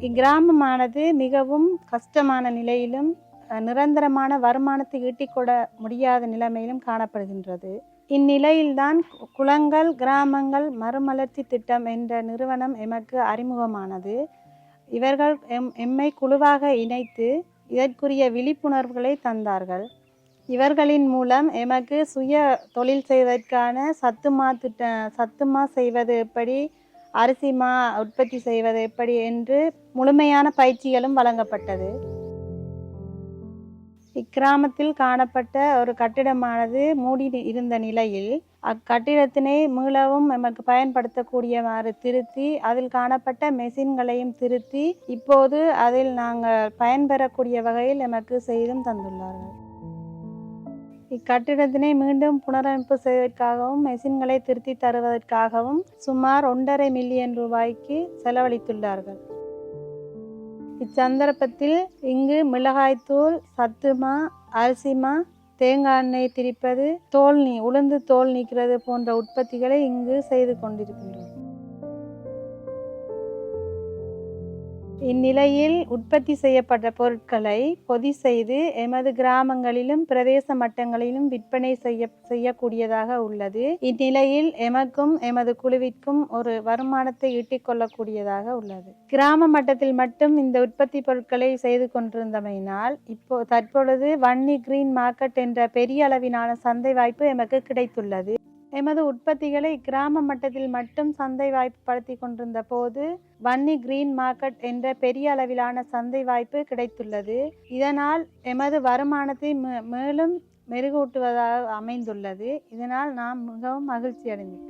இக்கிராமமானது மிகவும் கஷ்டமான நிலையிலும் நிரந்தரமான வருமானத்தை ஈட்டிக்கொள்ள முடியாத நிலைமையிலும் காணப்படுகின்றது. இந்நிலையில்தான் குளங்கள் கிராமங்கள் மறுமலர்ச்சி திட்டம் என்ற நிறுவனம் எமக்கு அறிமுகமானது. இவர்கள் எம்மை குழுவாக இணைத்து இதற்குரிய விழிப்புணர்வுகளை தந்தார்கள். இவர்களின் மூலம் எமக்கு சுய தொழில் செய்வதற்கான சத்துமா செய்வது எப்படி, அரிசிமா உற்பத்தி செய்வது எப்படி என்று முழுமையான பயிற்சிகளும் வழங்கப்பட்டது. இக்கிராமத்தில் காணப்பட்ட ஒரு கட்டிடமானது மூடி இருந்த நிலையில் அக்கட்டிடத்தினை மீளவும் எமக்கு பயன்படுத்தக்கூடியவாறு திருத்தி அதில் காணப்பட்ட மெஷின்களையும் திருத்தி இப்போது அதில் நாங்கள் பயன்பெறக்கூடிய வகையில் எமக்கு செய்தும் தந்துள்ளார்கள். இக்கட்டிடத்தினை மீண்டும் புனரமைப்பு செய்வதற்காகவும் மெஷின்களை திருத்தி தருவதற்காகவும் சுமார் 1.5 மில்லியன் ரூபாய்க்கு செலவழித்துள்ளார்கள். இச்சந்தர்ப்பத்தில் இங்கு மிளகாய்த்தூள், சத்துமா, அரிசிமா, தேங்காய் எண்ணெய் திரிப்பது, உளுந்து தோல் நீக்கிறது போன்ற உற்பத்திகளை இங்கு செய்து கொண்டிருக்கின்றோம். இந்நிலையில் உற்பத்தி செய்யப்பட்ட பொருட்களை பொதி செய்து எமது கிராமங்களிலும் பிரதேச மட்டங்களிலும் விற்பனை செய்யக்கூடியதாக உள்ளது. இந்நிலையில் எமக்கும் எமது குழுவிற்கும் ஒரு வருமானத்தை ஈட்டிக்கொள்ளக்கூடியதாக உள்ளது. கிராம மட்டத்தில் மட்டும் இந்த உற்பத்தி பொருட்களை செய்து கொண்டிருந்தமையினால் தற்பொழுது வன்னி கிரீன் மார்க்கெட் என்ற பெரிய அளவிலான சந்தை வாய்ப்பு எமக்கு கிடைத்துள்ளது. எமது உற்பத்திகளை கிராம மட்டத்தில் மட்டும் சந்தை வாய்ப்புப்படுத்தி கொண்டிருந்த போது வன்னி கிரீன் மார்க்கெட் என்ற பெரிய அளவிலான சந்தை வாய்ப்பு கிடைத்துள்ளது. இதனால் எமது வருமானத்தை மேலும் மெருகூட்டுவதாக அமைந்துள்ளது. இதனால் நாம் மிகவும் மகிழ்ச்சி அடைந்தோம்.